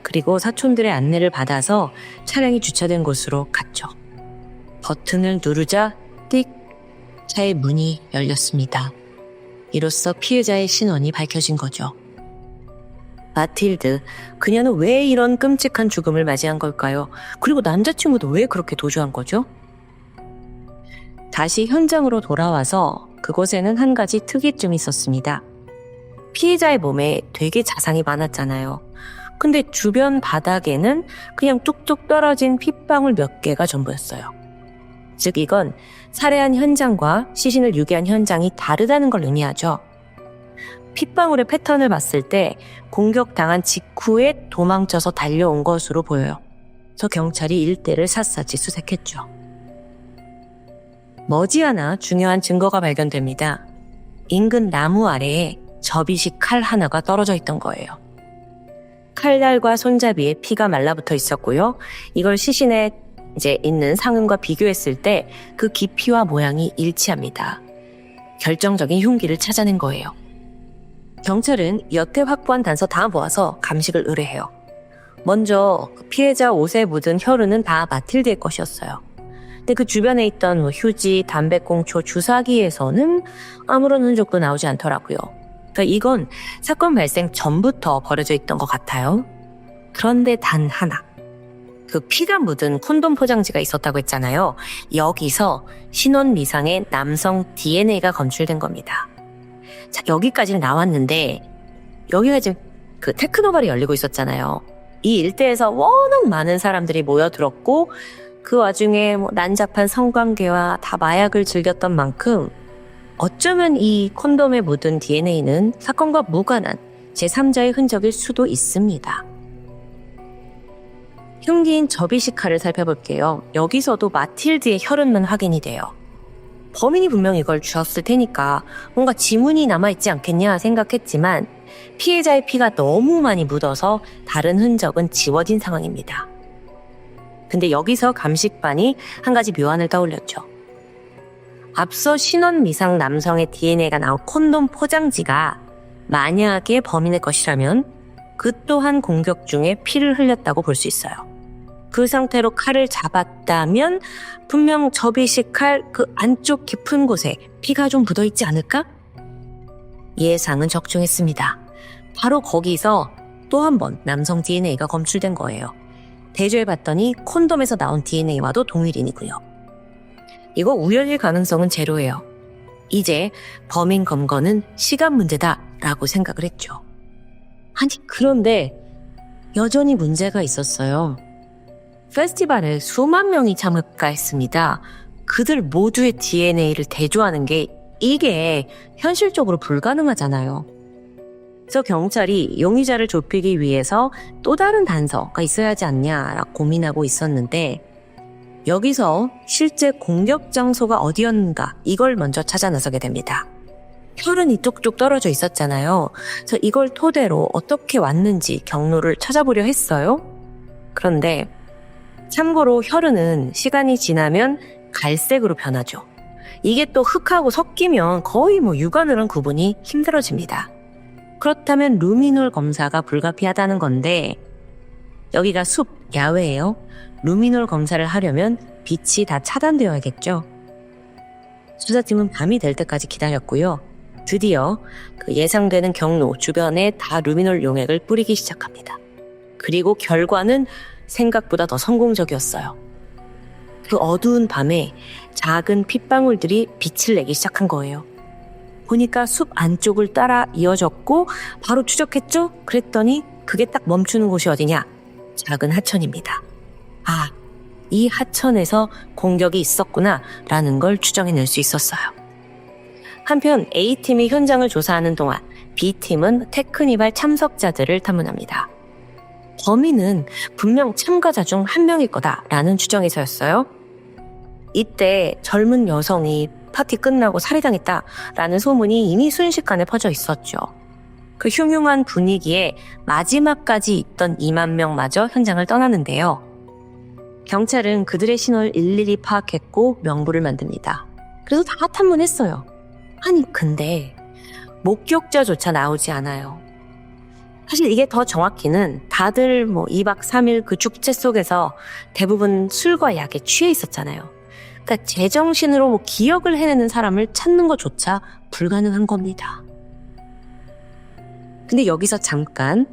S1: 그리고 사촌들의 안내를 받아서 차량이 주차된 곳으로 갔죠. 버튼을 누르자 띡 차의 문이 열렸습니다. 이로써 피해자의 신원이 밝혀진 거죠. 마틸드, 그녀는 왜 이런 끔찍한 죽음을 맞이한 걸까요? 그리고 남자친구도 왜 그렇게 도주한 거죠? 다시 현장으로 돌아와서 그곳에는 한 가지 특이점이 있었습니다. 피해자의 몸에 되게 자상이 많았잖아요. 근데 주변 바닥에는 그냥 뚝뚝 떨어진 핏방울 몇 개가 전부였어요. 즉 이건 살해한 현장과 시신을 유기한 현장이 다르다는 걸 의미하죠. 핏방울의 패턴을 봤을 때 공격당한 직후에 도망쳐서 달려온 것으로 보여요. 그래서 경찰이 일대를 샅샅이 수색했죠. 머지않아 중요한 증거가 발견됩니다. 인근 나무 아래에 접이식 칼 하나가 떨어져 있던 거예요. 칼날과 손잡이에 피가 말라붙어 있었고요. 이걸 시신에 있는 상흔과 비교했을 때 그 깊이와 모양이 일치합니다. 결정적인 흉기를 찾아낸 거예요. 경찰은 여태 확보한 단서 다 모아서 감식을 의뢰해요. 먼저 피해자 옷에 묻은 혈흔은 다 마틸드의 것이었어요. 근데 그 주변에 있던 휴지, 담배꽁초, 주사기에서는 아무런 흔적도 나오지 않더라고요. 그러니까 이건 사건 발생 전부터 버려져 있던 것 같아요. 그런데 단 하나. 그 피가 묻은 콘돔 포장지가 있었다고 했잖아요. 여기서 신원 미상의 남성 DNA가 검출된 겁니다. 자, 여기까지는 나왔는데 여기가 지금 그 테크노발이 열리고 있었잖아요. 이 일대에서 워낙 많은 사람들이 모여들었고 그 와중에 난잡한 성관계와 다 마약을 즐겼던 만큼 어쩌면 이 콘돔에 묻은 DNA는 사건과 무관한 제3자의 흔적일 수도 있습니다. 흉기인 접이식 칼을 살펴볼게요. 여기서도 마틸드의 혈흔만 확인이 돼요. 범인이 분명 이걸 주었을 테니까 뭔가 지문이 남아있지 않겠냐 생각했지만 피해자의 피가 너무 많이 묻어서 다른 흔적은 지워진 상황입니다. 근데 여기서 감식반이 한 가지 묘안을 떠올렸죠. 앞서 신원 미상 남성의 DNA가 나온 콘돔 포장지가 만약에 범인의 것이라면 그 또한 공격 중에 피를 흘렸다고 볼 수 있어요. 그 상태로 칼을 잡았다면 분명 접이식 칼 그 안쪽 깊은 곳에 피가 좀 묻어있지 않을까? 예상은 적중했습니다. 바로 거기서 또 한 번 남성 DNA가 검출된 거예요. 대조해봤더니 콘돔에서 나온 DNA와도 동일인이고요. 이거 우연일 가능성은 제로예요. 이제 범인 검거는 시간 문제다라고 생각을 했죠. 아니 그런데 여전히 문제가 있었어요. 페스티벌에 수만 명이 참가했습니다. 그들 모두의 DNA를 대조하는 게 이게 현실적으로 불가능하잖아요. 그래서 경찰이 용의자를 좁히기 위해서 또 다른 단서가 있어야 하지 않냐라고 고민하고 있었는데 여기서 실제 공격 장소가 어디였는가 이걸 먼저 찾아 나서게 됩니다. 혈흔이 뚝뚝 떨어져 있었잖아요. 그래서 이걸 토대로 어떻게 왔는지 경로를 찾아보려 했어요. 그런데 참고로 혈흔은 시간이 지나면 갈색으로 변하죠. 이게 또 흙하고 섞이면 거의 육안으로는 구분이 힘들어집니다. 그렇다면 루미놀 검사가 불가피하다는 건데 여기가 숲, 야외예요. 루미놀 검사를 하려면 빛이 다 차단되어야겠죠. 수사팀은 밤이 될 때까지 기다렸고요. 드디어 그 예상되는 경로 주변에 다 루미놀 용액을 뿌리기 시작합니다. 그리고 결과는 생각보다 더 성공적이었어요. 그 어두운 밤에 작은 핏방울들이 빛을 내기 시작한 거예요. 보니까 숲 안쪽을 따라 이어졌고 바로 추적했죠? 그랬더니 그게 딱 멈추는 곳이 어디냐? 작은 하천입니다. 아, 이 하천에서 공격이 있었구나 라는 걸 추정해낼 수 있었어요. 한편 A팀이 현장을 조사하는 동안 B팀은 테크니발 참석자들을 탐문합니다. 범인은 분명 참가자 중 한 명일 거다라는 추정에서였어요. 이때 젊은 여성이 파티 끝나고 살해당했다라는 소문이 이미 순식간에 퍼져 있었죠. 그 흉흉한 분위기에 마지막까지 있던 2만 명마저 현장을 떠나는데요. 경찰은 그들의 신원을 일일이 파악했고 명부를 만듭니다. 그래서 다 탐문했어요. 아니 근데 목격자조차 나오지 않아요. 사실 이게 더 정확히는 다들 2박 3일 그 축제 속에서 대부분 술과 약에 취해 있었잖아요. 그러니까 제정신으로 기억을 해내는 사람을 찾는 것조차 불가능한 겁니다. 근데 여기서 잠깐,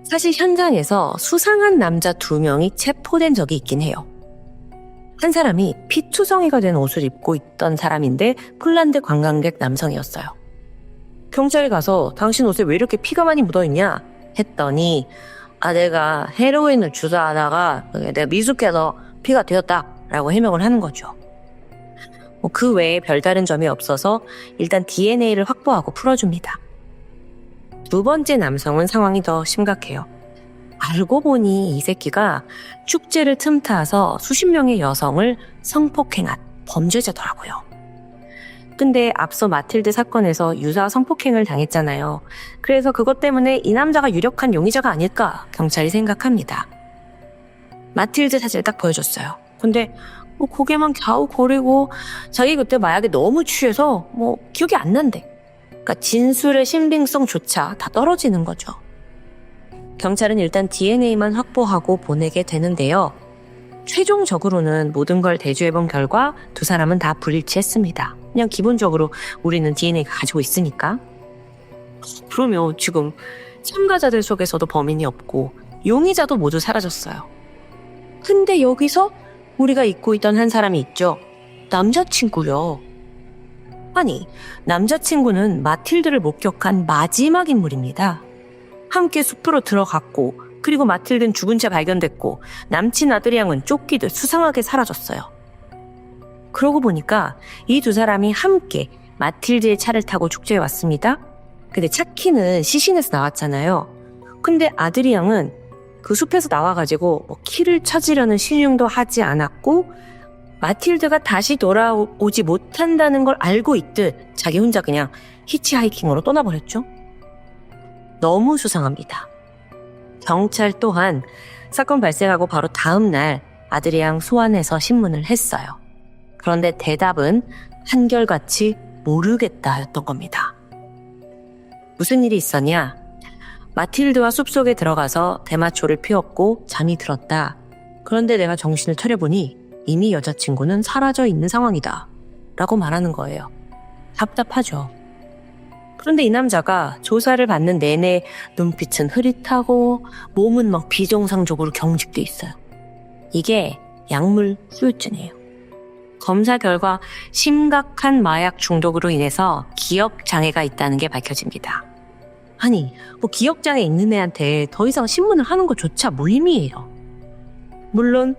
S1: 사실 현장에서 수상한 남자 2명이 체포된 적이 있긴 해요. 한 사람이 피투성이가 된 옷을 입고 있던 사람인데 폴란드 관광객 남성이었어요. 경찰에 가서 당신 옷에 왜 이렇게 피가 많이 묻어있냐 했더니 내가 헤로인을 주사하다가 내가 미숙해서 피가 되었다라고 해명을 하는 거죠. 그 외에 별다른 점이 없어서 일단 DNA를 확보하고 풀어줍니다. 두 번째 남성은 상황이 더 심각해요. 알고 보니 이 새끼가 축제를 틈타서 수십 명의 여성을 성폭행한 범죄자더라고요. 근데 앞서 마틸드 사건에서 유사 성폭행을 당했잖아요. 그래서 그것 때문에 이 남자가 유력한 용의자가 아닐까 경찰이 생각합니다. 마틸드 사진을 딱 보여줬어요. 근데 고개만 갸우거리고 자기 그때 마약에 너무 취해서 기억이 안 난대. 그러니까 진술의 신빙성조차 다 떨어지는 거죠. 경찰은 일단 DNA만 확보하고 보내게 되는데요. 최종적으로는 모든 걸 대조해본 결과 두 사람은 다 불일치했습니다. 그냥 기본적으로 우리는 DNA가 가지고 있으니까. 그러면 지금 참가자들 속에서도 범인이 없고 용의자도 모두 사라졌어요. 근데 여기서 우리가 잊고 있던 한 사람이 있죠. 남자친구요. 아니, 남자친구는 마틸드를 목격한 마지막 인물입니다. 함께 숲으로 들어갔고 그리고 마틸드는 죽은 채 발견됐고 남친 아드리앙은 쫓기듯 수상하게 사라졌어요. 그러고 보니까 이 두 사람이 함께 마틸드의 차를 타고 축제에 왔습니다. 근데 차 키는 시신에서 나왔잖아요. 근데 아드리앙은 그 숲에서 나와가지고 키를 찾으려는 신용도 하지 않았고 마틸드가 다시 돌아오지 못한다는 걸 알고 있듯 자기 혼자 그냥 히치하이킹으로 떠나버렸죠. 너무 수상합니다. 경찰 또한 사건 발생하고 바로 다음 날 아드리앙 소환해서 신문을 했어요. 그런데 대답은 한결같이 모르겠다였던 겁니다. 무슨 일이 있었냐? 마틸드와 숲속에 들어가서 대마초를 피웠고 잠이 들었다. 그런데 내가 정신을 차려보니 이미 여자친구는 사라져 있는 상황이다. 라고 말하는 거예요. 답답하죠. 그런데 이 남자가 조사를 받는 내내 눈빛은 흐릿하고 몸은 막 비정상적으로 경직돼 있어요. 이게 약물 후유증이에요. 검사 결과 심각한 마약 중독으로 인해서 기억장애가 있다는 게 밝혀집니다. 아니, 기억장애 있는 애한테 더 이상 신문을 하는 것조차 무의미해요. 물론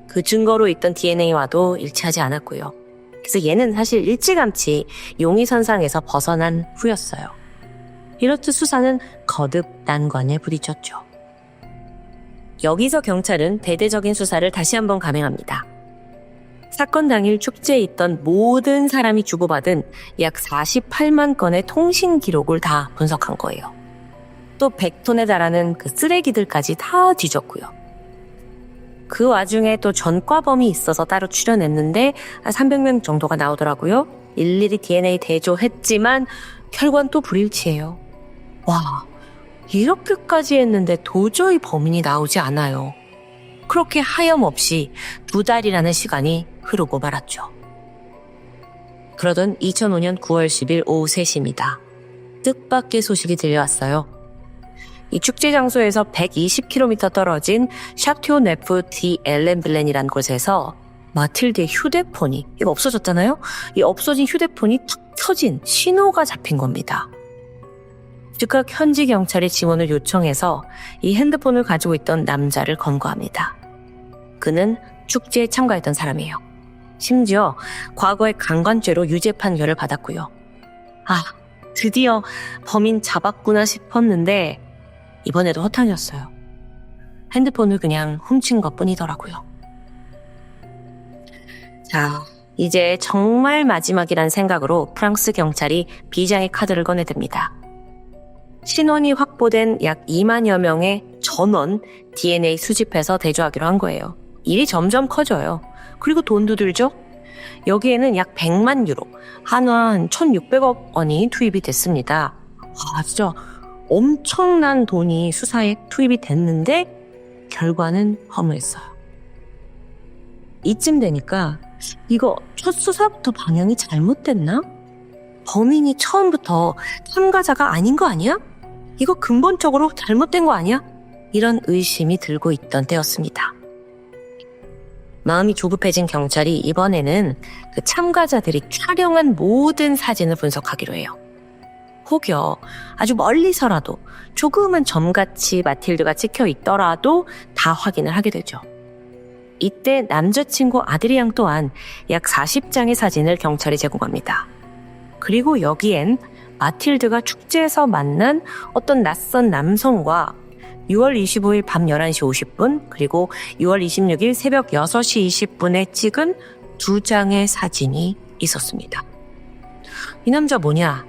S1: 그 증거로 있던 DNA와도 일치하지 않았고요. 그래서 얘는 사실 일찌감치 용의선상에서 벗어난 후였어요. 이렇듯 수사는 거듭 난관에 부딪혔죠. 여기서 경찰은 대대적인 수사를 다시 한번 감행합니다. 사건 당일 축제에 있던 모든 사람이 주고받은 약 48만 건의 통신 기록을 다 분석한 거예요. 또 100톤에 달하는 그 쓰레기들까지 다 뒤졌고요. 그 와중에 또 전과범이 있어서 따로 추려냈는데 한 300명 정도가 나오더라고요. 일일이 DNA 대조했지만 결과는 또 불일치해요. 와, 이렇게까지 했는데 도저히 범인이 나오지 않아요. 그렇게 하염없이 2달이라는 시간이 흐르고 말았죠. 그러던 2005년 9월 10일 오후 3시입니다. 뜻밖의 소식이 들려왔어요. 이 축제 장소에서 120km 떨어진 샤티오 네프 디 엘렌블렌이라는 곳에서 마틸드의 휴대폰이, 이거 없어졌잖아요? 이 없어진 휴대폰이 탁 켜진 신호가 잡힌 겁니다. 즉각 현지 경찰이 지원을 요청해서 이 핸드폰을 가지고 있던 남자를 검거합니다. 그는 축제에 참가했던 사람이에요. 심지어 과거에 강간죄로 유죄 판결을 받았고요. 아, 드디어 범인 잡았구나 싶었는데 이번에도 허탕이었어요. 핸드폰을 그냥 훔친 것뿐이더라고요. 자, 이제 정말 마지막이란 생각으로 프랑스 경찰이 비장의 카드를 꺼내듭니다. 신원이 확보된 약 2만여 명의 전원 DNA 수집해서 대조하기로 한 거예요. 일이 점점 커져요. 그리고 돈도 들죠? 여기에는 약 100만 유로, 한화 한 1,600억 원이 투입이 됐습니다. 와, 진짜 엄청난 돈이 수사에 투입이 됐는데 결과는 허무했어요. 이쯤 되니까 이거 첫 수사부터 방향이 잘못됐나? 범인이 처음부터 참가자가 아닌 거 아니야? 이거 근본적으로 잘못된 거 아니야? 이런 의심이 들고 있던 때였습니다. 마음이 조급해진 경찰이 이번에는 그 참가자들이 촬영한 모든 사진을 분석하기로 해요. 혹여 아주 멀리서라도 조그만 점같이 마틸드가 찍혀 있더라도 다 확인을 하게 되죠. 이때 남자친구 아드리앙 또한 약 40장의 사진을 경찰이 제공합니다. 그리고 여기엔 마틸드가 축제에서 만난 어떤 낯선 남성과 6월 25일 밤 11시 50분 그리고 6월 26일 새벽 6시 20분에 찍은 2장의 사진이 있었습니다. 이 남자 뭐냐?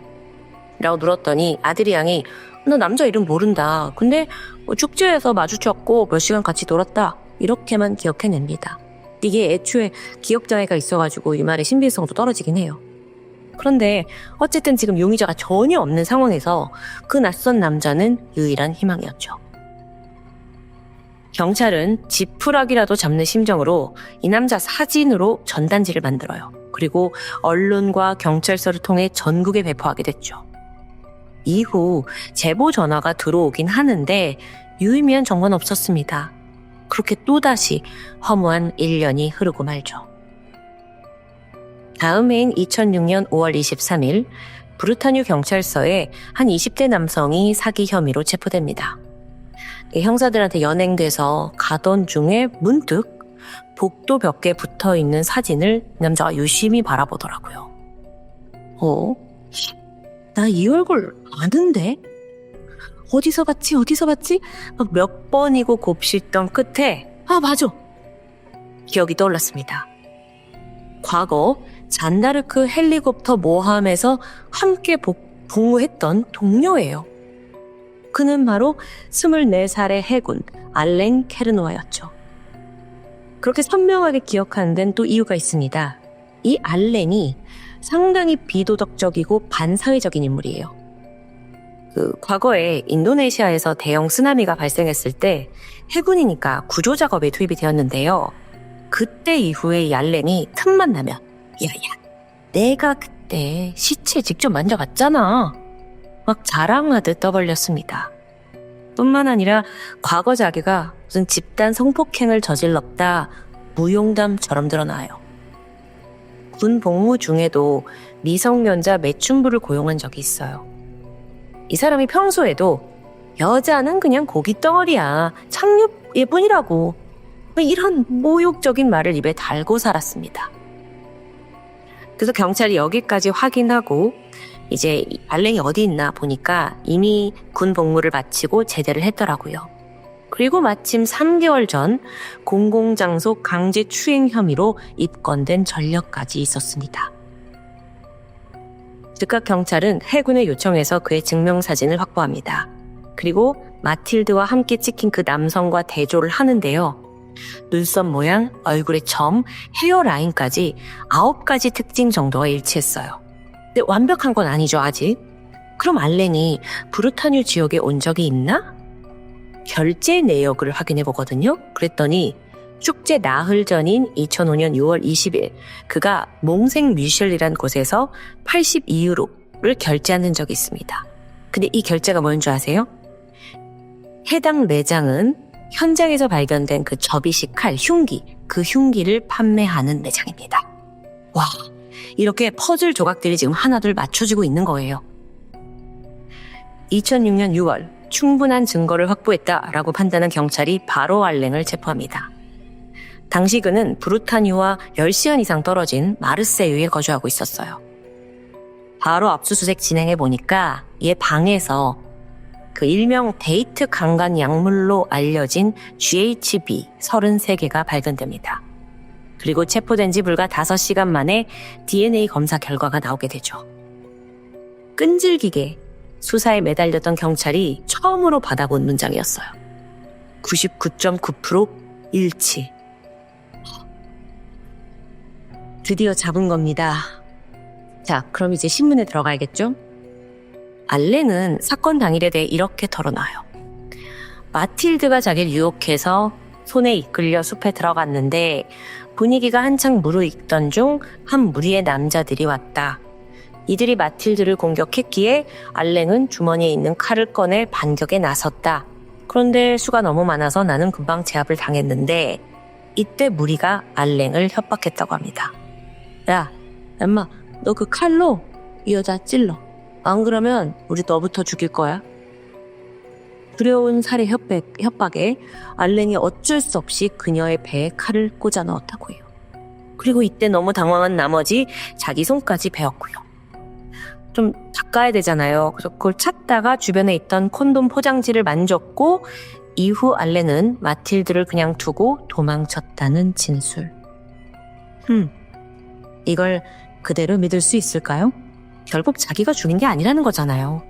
S1: 라고 물었더니 아들이 양이 나 남자 이름 모른다. 근데 뭐 축제에서 마주쳤고 몇 시간 같이 놀았다. 이렇게만 기억해냅니다. 이게 애초에 기억장애가 있어가지고 이 말의 신빙성도 떨어지긴 해요. 그런데 어쨌든 지금 용의자가 전혀 없는 상황에서 그 낯선 남자는 유일한 희망이었죠. 경찰은 지푸라기라도 잡는 심정으로 이 남자 사진으로 전단지를 만들어요. 그리고 언론과 경찰서를 통해 전국에 배포하게 됐죠. 이후 제보 전화가 들어오긴 하는데 유의미한 정보는 없었습니다. 그렇게 또다시 허무한 1년이 흐르고 말죠. 다음 해인 2006년 5월 23일 브루타뉴 경찰서에 한 20대 남성이 사기 혐의로 체포됩니다. 형사들한테 연행돼서 가던 중에 문득 복도 벽에 붙어있는 사진을 남자가 유심히 바라보더라고요. 나 이 얼굴 아는데? 어디서 봤지? 몇 번이고 곱씹던 끝에 맞아! 기억이 떠올랐습니다. 과거 잔다르크 헬리콥터 모함에서 함께 복무했던 동료예요. 그는 바로 24살의 해군 알렌 케르노아였죠. 그렇게 선명하게 기억하는 데는 또 이유가 있습니다. 이 알렌이 상당히 비도덕적이고 반사회적인 인물이에요. 과거에 인도네시아에서 대형 쓰나미가 발생했을 때 해군이니까 구조작업에 투입이 되었는데요. 그때 이후에 이 알렌이 틈만 나면 내가 그때 시체 직접 만져봤잖아. 막 자랑하듯 떠벌렸습니다. 뿐만 아니라 과거 자기가 무슨 집단 성폭행을 저질렀다 무용담처럼 드러나요. 군 복무 중에도 미성년자 매춘부를 고용한 적이 있어요. 이 사람이 평소에도 여자는 그냥 고기 덩어리야, 착륙 예뿐이라고 이런 모욕적인 말을 입에 달고 살았습니다. 그래서 경찰이 여기까지 확인하고 이제 알렌이 어디 있나 보니까 이미 군 복무를 마치고 제대를 했더라고요. 그리고 마침 3개월 전 공공장소 강제 추행 혐의로 입건된 전력까지 있었습니다. 즉각 경찰은 해군에 요청해서 그의 증명사진을 확보합니다. 그리고 마틸드와 함께 찍힌 그 남성과 대조를 하는데요. 눈썹 모양, 얼굴의 점, 헤어라인까지 9가지 특징 정도가 일치했어요. 근데 완벽한 건 아니죠, 아직. 그럼 알렌이 브루타뉴 지역에 온 적이 있나? 결제 내역을 확인해 보거든요. 그랬더니 축제 나흘 전인 2005년 6월 20일 그가 몽생 미셸이란 곳에서 82유로를 결제하는 적이 있습니다. 근데 이 결제가 뭔 줄 아세요? 해당 매장은 현장에서 발견된 그 접이식 칼, 흉기, 그 흉기를 판매하는 매장입니다. 와, 이렇게 퍼즐 조각들이 지금 하나둘 맞춰지고 있는 거예요. 2006년 6월 충분한 증거를 확보했다라고 판단한 경찰이 바로 알렌을 체포합니다. 당시 그는 브루타뉴와 10시간 이상 떨어진 마르세유에 거주하고 있었어요. 바로 압수수색 진행해보니까 얘 방에서 그 일명 데이트 강간 약물로 알려진 GHB 33개가 발견됩니다. 그리고 체포된 지 불과 5시간 만에 DNA 검사 결과가 나오게 되죠. 끈질기게 수사에 매달렸던 경찰이 처음으로 받아본 문장이었어요. 99.9% 일치. 드디어 잡은 겁니다. 자, 그럼 이제 신문에 들어가야겠죠? 알렌은 사건 당일에 대해 이렇게 털어놔요. 마틸드가 자기를 유혹해서 손에 이끌려 숲에 들어갔는데 분위기가 한창 무르익던 중 한 무리의 남자들이 왔다. 이들이 마틸드를 공격했기에 알렌은 주머니에 있는 칼을 꺼내 반격에 나섰다. 그런데 수가 너무 많아서 나는 금방 제압을 당했는데 이때 무리가 알렌을 협박했다고 합니다. 야, 엄마, 너 그 칼로 이 여자 찔러. 안 그러면 우리 너부터 죽일 거야. 두려운 살해 협박에 알렌이 어쩔 수 없이 그녀의 배에 칼을 꽂아 넣었다고 해요. 그리고 이때 너무 당황한 나머지 자기 손까지 베었고요. 좀 닦아야 되잖아요. 그래서 그걸 찾다가 주변에 있던 콘돔 포장지를 만졌고 이후 알렌은 마틸드를 그냥 두고 도망쳤다는 진술. 이걸 그대로 믿을 수 있을까요? 결국 자기가 죽인 게 아니라는 거잖아요.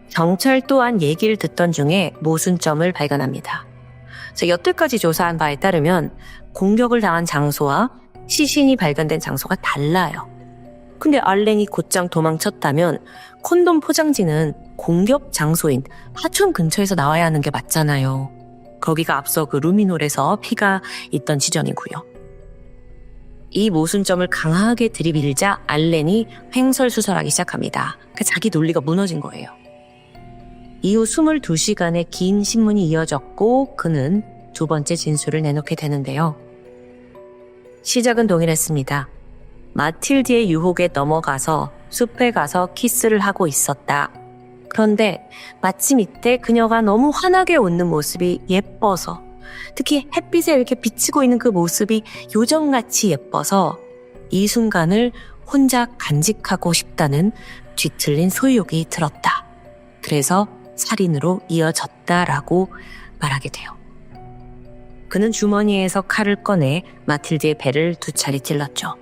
S1: 경찰 또한 얘기를 듣던 중에 모순점을 발견합니다. 여태까지 조사한 바에 따르면 공격을 당한 장소와 시신이 발견된 장소가 달라요. 근데 알렌이 곧장 도망쳤다면 콘돔 포장지는 공격 장소인 하천 근처에서 나와야 하는 게 맞잖아요. 거기가 앞서 그 루미놀에서 피가 있던 지점이고요. 이 모순점을 강하게 들이밀자 알렌이 횡설수설하기 시작합니다. 자기 논리가 무너진 거예요. 이후 22시간의 긴 신문이 이어졌고 그는 두 번째 진술을 내놓게 되는데요. 시작은 동일했습니다. 마틸드의 유혹에 넘어가서 숲에 가서 키스를 하고 있었다. 그런데 마침 이때 그녀가 너무 환하게 웃는 모습이 예뻐서, 특히 햇빛에 이렇게 비치고 있는 그 모습이 요정같이 예뻐서 이 순간을 혼자 간직하고 싶다는 뒤틀린 소유욕이 들었다. 그래서 살인으로 이어졌다라고 말하게 돼요. 그는 주머니에서 칼을 꺼내 마틸드의 배를 2차례 찔렀죠.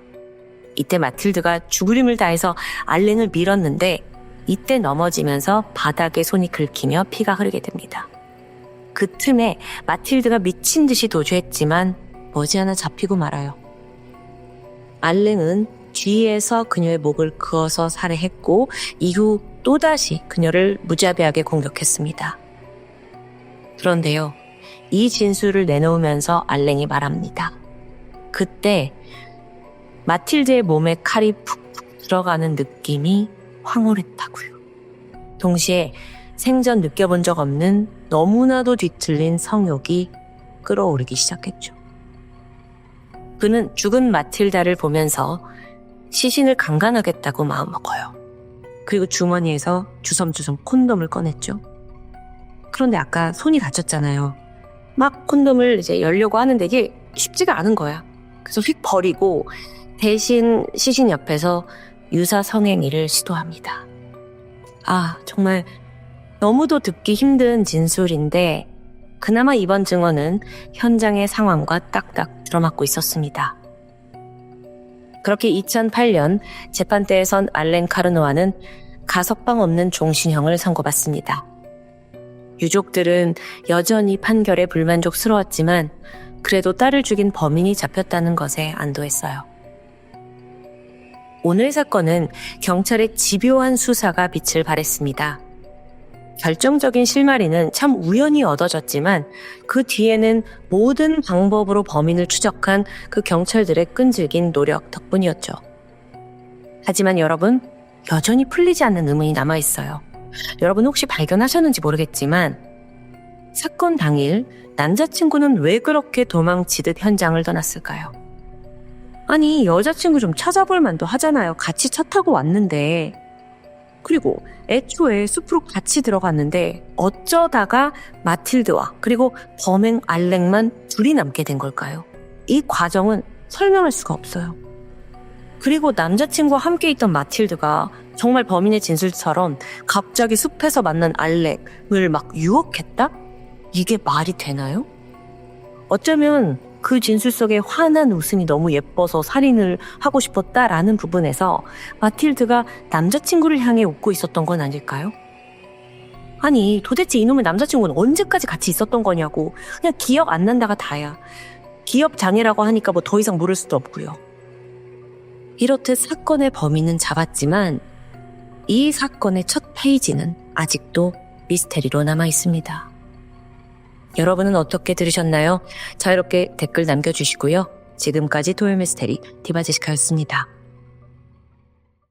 S1: 이때 마틸드가 죽을 힘을 다해서 알렌을 밀었는데 이때 넘어지면서 바닥에 손이 긁히며 피가 흐르게 됩니다. 그 틈에 마틸드가 미친 듯이 도주했지만 머지않아 잡히고 말아요. 알렌은 뒤에서 그녀의 목을 그어서 살해했고 이후 또다시 그녀를 무자비하게 공격했습니다. 그런데요, 이 진술을 내놓으면서 알렌이 말합니다. 그때 마틸드의 몸에 칼이 푹푹 들어가는 느낌이 황홀했다고요. 동시에 생전 느껴본 적 없는 너무나도 뒤틀린 성욕이 끌어오르기 시작했죠. 그는 죽은 마틸다를 보면서 시신을 강간하겠다고 마음먹어요. 그리고 주머니에서 주섬주섬 콘돔을 꺼냈죠. 그런데 아까 손이 다쳤잖아요. 막 콘돔을 이제 열려고 하는데 이게 쉽지가 않은 거야. 그래서 휙 버리고 대신 시신 옆에서 유사 성행위를 시도합니다. 정말 너무도 듣기 힘든 진술인데 그나마 이번 증언은 현장의 상황과 딱딱 들어맞고 있었습니다. 그렇게 2008년 재판대에선 알렌 카르노아는 가석방 없는 종신형을 선고받습니다. 유족들은 여전히 판결에 불만족스러웠지만 그래도 딸을 죽인 범인이 잡혔다는 것에 안도했어요. 오늘 사건은 경찰의 집요한 수사가 빛을 발했습니다. 결정적인 실마리는 참 우연히 얻어졌지만 그 뒤에는 모든 방법으로 범인을 추적한 그 경찰들의 끈질긴 노력 덕분이었죠. 하지만 여러분, 여전히 풀리지 않는 의문이 남아있어요. 여러분 혹시 발견하셨는지 모르겠지만 사건 당일 남자친구는 왜 그렇게 도망치듯 현장을 떠났을까요? 아니, 여자친구 좀 찾아볼 만도 하잖아요. 같이 차 타고 왔는데. 그리고 애초에 숲으로 같이 들어갔는데 어쩌다가 마틸드와 그리고 범행 알렉만 둘이 남게 된 걸까요? 이 과정은 설명할 수가 없어요. 그리고 남자친구와 함께 있던 마틸드가 정말 범인의 진술처럼 갑자기 숲에서 만난 알렉을 막 유혹했다? 이게 말이 되나요? 어쩌면 그 진술 속에 환한 웃음이 너무 예뻐서 살인을 하고 싶었다라는 부분에서 마틸드가 남자친구를 향해 웃고 있었던 건 아닐까요? 아니, 도대체 이놈의 남자친구는 언제까지 같이 있었던 거냐고. 그냥 기억 안 난다가 다야. 기억 장애라고 하니까 뭐 더 이상 물을 수도 없고요. 이렇듯 사건의 범인은 잡았지만 이 사건의 첫 페이지는 아직도 미스테리로 남아 있습니다. 여러분은 어떻게 들으셨나요? 자유롭게 댓글 남겨주시고요. 지금까지 토요미스테리 디바제시카였습니다.